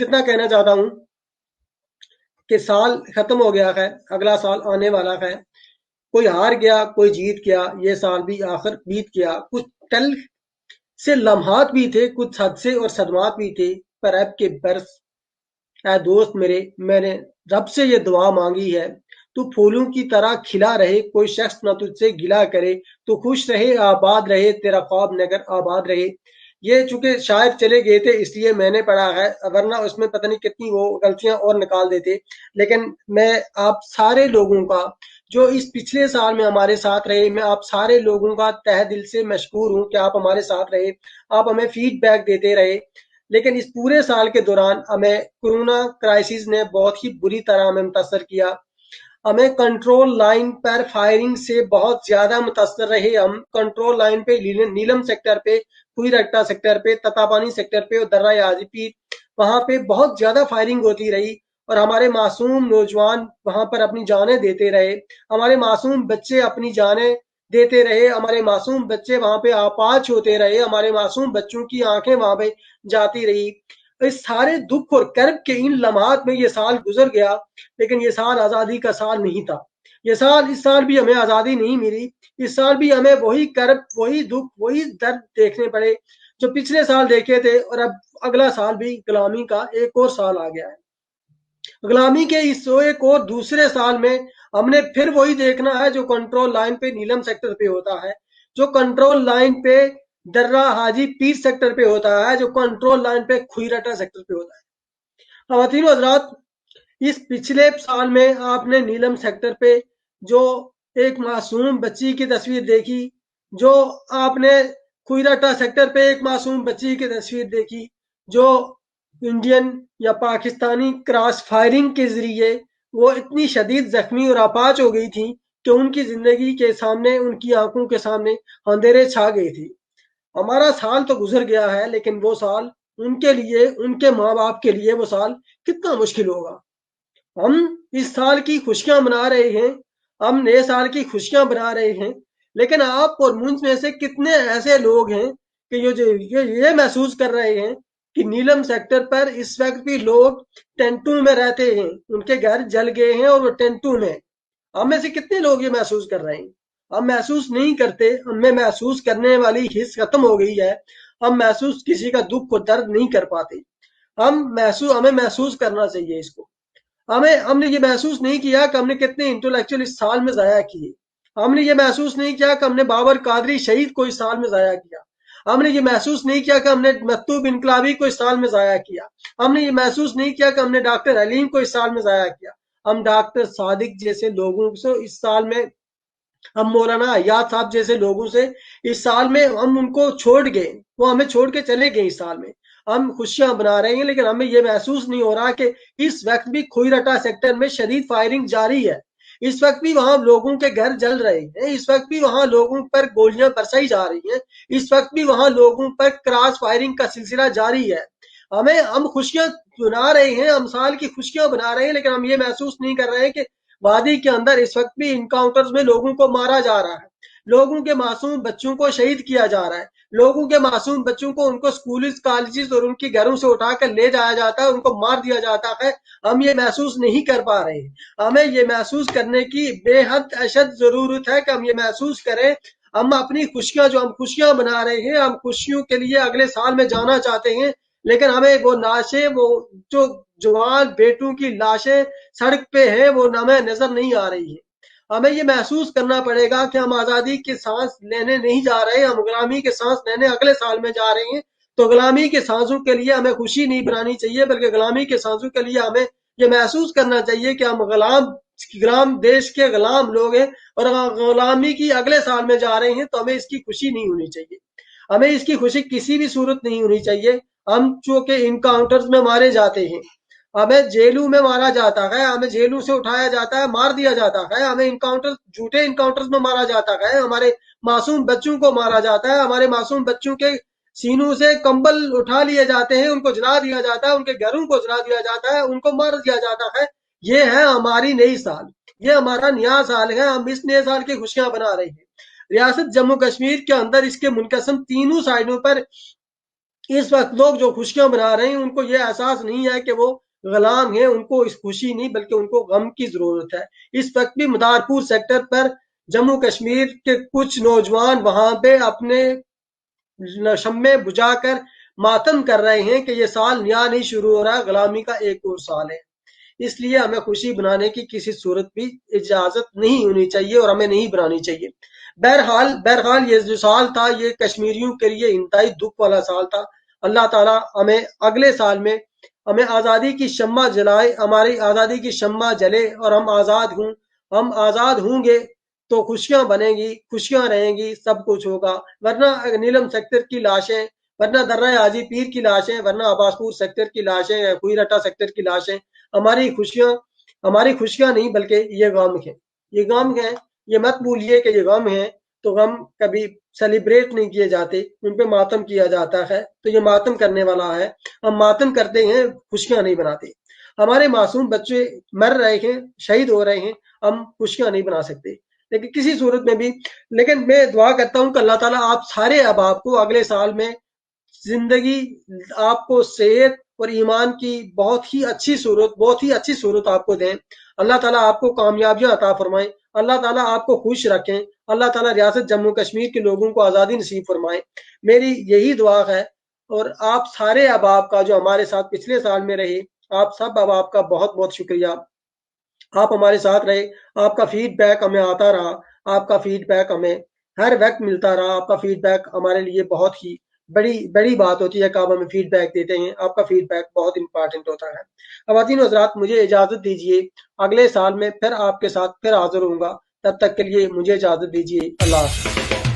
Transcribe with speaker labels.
Speaker 1: اتنا کہنا چاہتا ہوں کہ سال ختم ہو گیا ہے، اگلا سال آنے والا ہے، کوئی ہار گیا کوئی جیت گیا، یہ سال بھی آخر بیت گیا، کچھ ٹل سے لمحات بھی تھے، کچھ حادثے اور صدمات بھی تھے، پر اب کے برس اے دوست میرے، میں نے رب سے یہ دعا مانگی ہے، تو پھولوں کی طرح کھلا رہے، کوئی شخص نہ تجھ سے گلا کرے، تو خوش رہے آباد رہے تیرا خواب نگر آباد رہے۔ یہ چونکہ شاعر چلے گئے تھے اس لیے میں نے پڑھا ہے، ورنہ اس میں پتہ نہیں کتنی وہ غلطیاں اور نکال دیتے، لیکن میں آپ سارے لوگوں کا جو اس پچھلے سال میں ہمارے ساتھ رہے، میں آپ سارے لوگوں کا تہ دل سے مشکور ہوں کہ آپ ہمارے ساتھ رہے، آپ ہمیں فیڈ بیک دیتے رہے۔ لیکن اس پورے سال کے دوران ہمیں کورونا کرائسس نے بہت ہی بری طرح ہمیں متاثر کیا، ہمیں کنٹرول لائن پر فائرنگ سے بہت زیادہ متاثر رہے، ہم کنٹرول لائن پہ نیلم سیکٹر پہ، کوئی رٹا سیکٹر پہ، تتابانی سیکٹر پہ اور درہ حاجی پیر، وہاں پہ بہت زیادہ فائرنگ ہوتی رہی اور ہمارے معصوم نوجوان وہاں پر اپنی جانیں دیتے رہے، ہمارے معصوم بچے اپنی جانیں دیتے رہے، ہمارے معصوم بچے وہاں پہ آپاچ ہوتے رہے، ہمارے معصوم بچوں کی آنکھیں وہاں پہ جاتی رہی۔ اس سارے دکھ اور کرب کے ان لمحات میں یہ سال گزر گیا، لیکن یہ سال آزادی کا سال نہیں تھا۔ اس سال بھی ہمیں آزادی نہیں ملی، اس سال بھی ہمیں وہی کرب، وہی دکھ، وہی درد دیکھنے پڑے جو پچھلے سال دیکھے تھے، اور اب اگلا سال بھی غلامی کا ایک اور سال آ گیا ہے۔ غلامی کے اس ایک اور دوسرے سال میں ہم نے پھر وہی دیکھنا ہے جو کنٹرول لائن پہ نیلم سیکٹر پہ ہوتا ہے، جو کنٹرول لائن پہ درہ حاجی پیر سیکٹر پہ ہوتا ہے، جو کنٹرول لائن پہ کھوئیرٹا سیکٹر پہ ہوتا ہے۔ خواتین و حضرات، اس پچھلے سال میں آپ نے نیلم سیکٹر پہ جو ایک معصوم بچی کی تصویر دیکھی، جو آپ نے کھوئیرٹا سیکٹر پہ ایک معصوم بچی کی تصویر دیکھی، جو انڈین یا پاکستانی کراس فائرنگ کے ذریعے وہ اتنی شدید زخمی اور آپاچ ہو گئی تھی کہ ان کی زندگی کے سامنے، ان کی آنکھوں کے سامنے اندھیرے چھا گئی تھی۔ ہمارا سال تو گزر گیا ہے، لیکن وہ سال ان کے لیے، ان کے ماں باپ کے لیے وہ سال کتنا مشکل ہوگا۔ ہم اس سال کی خوشیاں منا رہے ہیں، ہم نئے سال کی خوشیاں بنا رہے ہیں، لیکن آپ اور مجھ میں سے کتنے ایسے لوگ ہیں کہ یہ محسوس کر رہے ہیں کہ نیلم سیکٹر پر اس وقت بھی لوگ ٹینٹوں میں رہتے ہیں، ان کے گھر جل گئے ہیں اور وہ ٹینٹوں میں۔ ہم میں سے کتنے لوگ یہ محسوس کر رہے ہیں؟ ہم محسوس نہیں کرتے، ہمیں محسوس کرنے والی حس ختم ہو گئی ہے، ہم محسوس کسی کا دکھ اور درد نہیں کر پاتے۔ ہمیں محسوس کرنا چاہیے اس کو۔ ہم نے یہ محسوس نہیں کیا کہ ہم نے کتنے انٹلیکچوئل اس سال میں ضائع کیے، ہم نے یہ محسوس نہیں کیا کہ ہم نے بابر قادری شہید کو اس سال میں ضائع کیا، ہم نے یہ محسوس نہیں کیا کہ ہم نے مکتوب انقلابی کو اس سال میں ضائع کیا، ہم نے یہ محسوس نہیں کیا کہ ہم نے ڈاکٹر علیم کو اس سال میں ضائع کیا، ہم ڈاکٹر صادق جیسے لوگوں سے اس سال میں، ہم مولانا حیات صاحب جیسے لوگوں سے اس سال میں ہم ان کو چھوڑ گئے، وہ ہمیں چھوڑ کے چلے گئے۔ اس سال میں ہم خوشیاں بنا رہے ہیں، لیکن ہمیں یہ محسوس نہیں ہو رہا کہ اس وقت بھی کھوئیرٹا سیکٹر میں شدید فائرنگ جاری ہے، اس وقت بھی وہاں لوگوں کے گھر جل رہے ہیں، اس وقت بھی وہاں لوگوں پر گولیاں برسائی جا رہی ہیں، اس وقت بھی وہاں لوگوں پر کراس فائرنگ کا سلسلہ جاری ہے۔ ہم خوشیاں بنا رہے ہیں، ہم سال کی خوشیاں بنا رہے ہیں، لیکن ہم یہ محسوس نہیں کر رہے ہیں کہ وادی کے اندر اس وقت بھی انکاؤنٹرز میں لوگوں کو مارا جا رہا ہے، لوگوں کے معصوم بچوں کو شہید کیا جا رہا ہے، لوگوں کے معصوم بچوں کو ان کو سکولز، کالجز اور ان کے گھروں سے اٹھا کر لے جایا جاتا ہے، ان کو مار دیا جاتا ہے۔ ہم یہ محسوس نہیں کر پا رہے ہیں۔ ہمیں یہ محسوس کرنے کی بے حد اشد ضرورت ہے کہ ہم یہ محسوس کریں، ہم اپنی خوشیاں، جو ہم خوشیاں بنا رہے ہیں، ہم خوشیوں کے لیے اگلے سال میں جانا چاہتے ہیں، لیکن ہمیں وہ لاشیں، وہ جو جوان بیٹوں کی لاشیں سڑک پہ ہیں، وہ ہمیں نظر نہیں آ رہی ہے۔ ہمیں یہ محسوس کرنا پڑے گا کہ ہم آزادی کی سانس لینے نہیں جا رہے، ہم غلامی کی سانس لینے اگلے سال میں جا رہے ہیں۔ تو غلامی کے سانسوں کے لیے ہمیں خوشی نہیں بنانی چاہیے، بلکہ غلامی کے سانسوں کے لیے ہمیں یہ محسوس کرنا چاہیے کہ ہم غلام دیش کے غلام لوگ ہیں، اور غلامی کی اگلے سال میں جا رہے ہیں، تو ہمیں اس کی خوشی نہیں ہونی چاہیے، ہمیں اس کی خوشی کسی بھی صورت نہیں ہونی چاہیے۔ ہم چونکہ انکاؤنٹرز میں مارے جاتے ہیں، ہمیں جیلوں میں مارا جاتا ہے، ہمیں جیلوں سے اٹھایا جاتا ہے، مار دیا جاتا ہے، ہمیں جھوٹے انکاؤنٹرز میں مارا جاتا ہے، ہمارے معصوم بچوں کو مارا جاتا ہے، ہمارے معصوم بچوں کے سینوں سے کمبل اٹھا لیے جاتے ہیں، ان کو جلا دیا جاتا ہے، ان کے گھروں کو جلا دیا جاتا ہے، ان کو مار دیا جاتا ہے۔ یہ ہے ہماری نئی سال، یہ ہمارا نیا سال ہے، ہم اس نئے سال کی خوشیاں بنا رہے ہیں۔ ریاست جموں کشمیر کے اندر اس کے منقسم تینوں سائڈوں پر اس وقت لوگ جو خوشیاں بنا رہے ہیں ان کو یہ احساس نہیں ہے کہ وہ غلام ہیں، ان کو اس خوشی نہیں بلکہ ان کو غم کی ضرورت ہے۔ اس وقت بھی مدارپور سیکٹر پر جموں کشمیر کے کچھ نوجوان وہاں پہ اپنے شمع بجھا کر ماتم کر رہے ہیں کہ یہ سال نیا نہیں شروع ہو رہا، غلامی کا ایک اور سال ہے۔ اس لیے ہمیں خوشی بنانے کی کسی صورت بھی اجازت نہیں ہونی چاہیے اور ہمیں نہیں بنانی چاہیے۔ بہرحال یہ جو سال تھا یہ کشمیریوں کے لیے انتہائی دکھ والا سال تھا۔ اللہ تعالیٰ ہمیں اگلے سال میں ہمیں آزادی کی شمع جلائے، ہماری آزادی کی شمع جلے اور ہم آزاد ہوں گے تو خوشیاں بنیں گی، خوشیاں رہیں گی، سب کچھ ہوگا۔ ورنہ نیلم سیکٹر کی لاشیں، ورنہ درہ حاجی پیر کی لاشیں، ورنہ عباس پور سیکٹر کی لاشیں، کوئی رٹا سیکٹر کی لاشیں ہماری خوشیاں نہیں بلکہ یہ غم ہے۔ یہ غم ہے، یہ مت بھولیے کہ یہ غم ہے، تو غم کبھی سیلیبریٹ نہیں کیے جاتے، ان پہ ماتم کیا جاتا ہے، تو یہ ماتم کرنے والا ہے۔ ہم ماتم کرتے ہیں، خوشیاں نہیں بناتے۔ ہمارے معصوم بچے مر رہے ہیں، شہید ہو رہے ہیں، ہم خوشیاں نہیں بنا سکتے لیکن کسی صورت میں بھی۔ لیکن میں دعا کرتا ہوں کہ اللہ تعالیٰ آپ سارے احباب کو اگلے سال میں زندگی، آپ کو صحت اور ایمان کی بہت ہی اچھی صورت آپ کو دیں۔ اللہ تعالیٰ آپ کو کامیابیاں عطا فرمائیں، اللہ تعالیٰ آپ کو خوش رکھیں، اللہ تعالیٰ ریاست جموں کشمیر کے لوگوں کو آزادی نصیب فرمائیں، میری یہی دعا ہے۔ اور آپ سارے احباب کا جو ہمارے ساتھ پچھلے سال میں رہے، آپ سب احباب کا بہت بہت شکریہ۔ آپ ہمارے ساتھ رہے، آپ کا فیڈ بیک ہمیں آتا رہا، آپ کا فیڈ بیک ہمیں ہر وقت ملتا رہا۔ آپ کا فیڈ بیک ہمارے لیے بہت ہی بڑی بات ہوتی ہے کہ آپ ہمیں فیڈ بیک دیتے ہیں، آپ کا فیڈ بیک بہت امپارٹنٹ ہوتا ہے۔ خواتین و حضرات، مجھے اجازت دیجیے، اگلے سال میں پھر آپ کے ساتھ پھر حاضر ہوں گا، تب تک کے لیے مجھے اجازت دیجیے۔ اللہ حافظ۔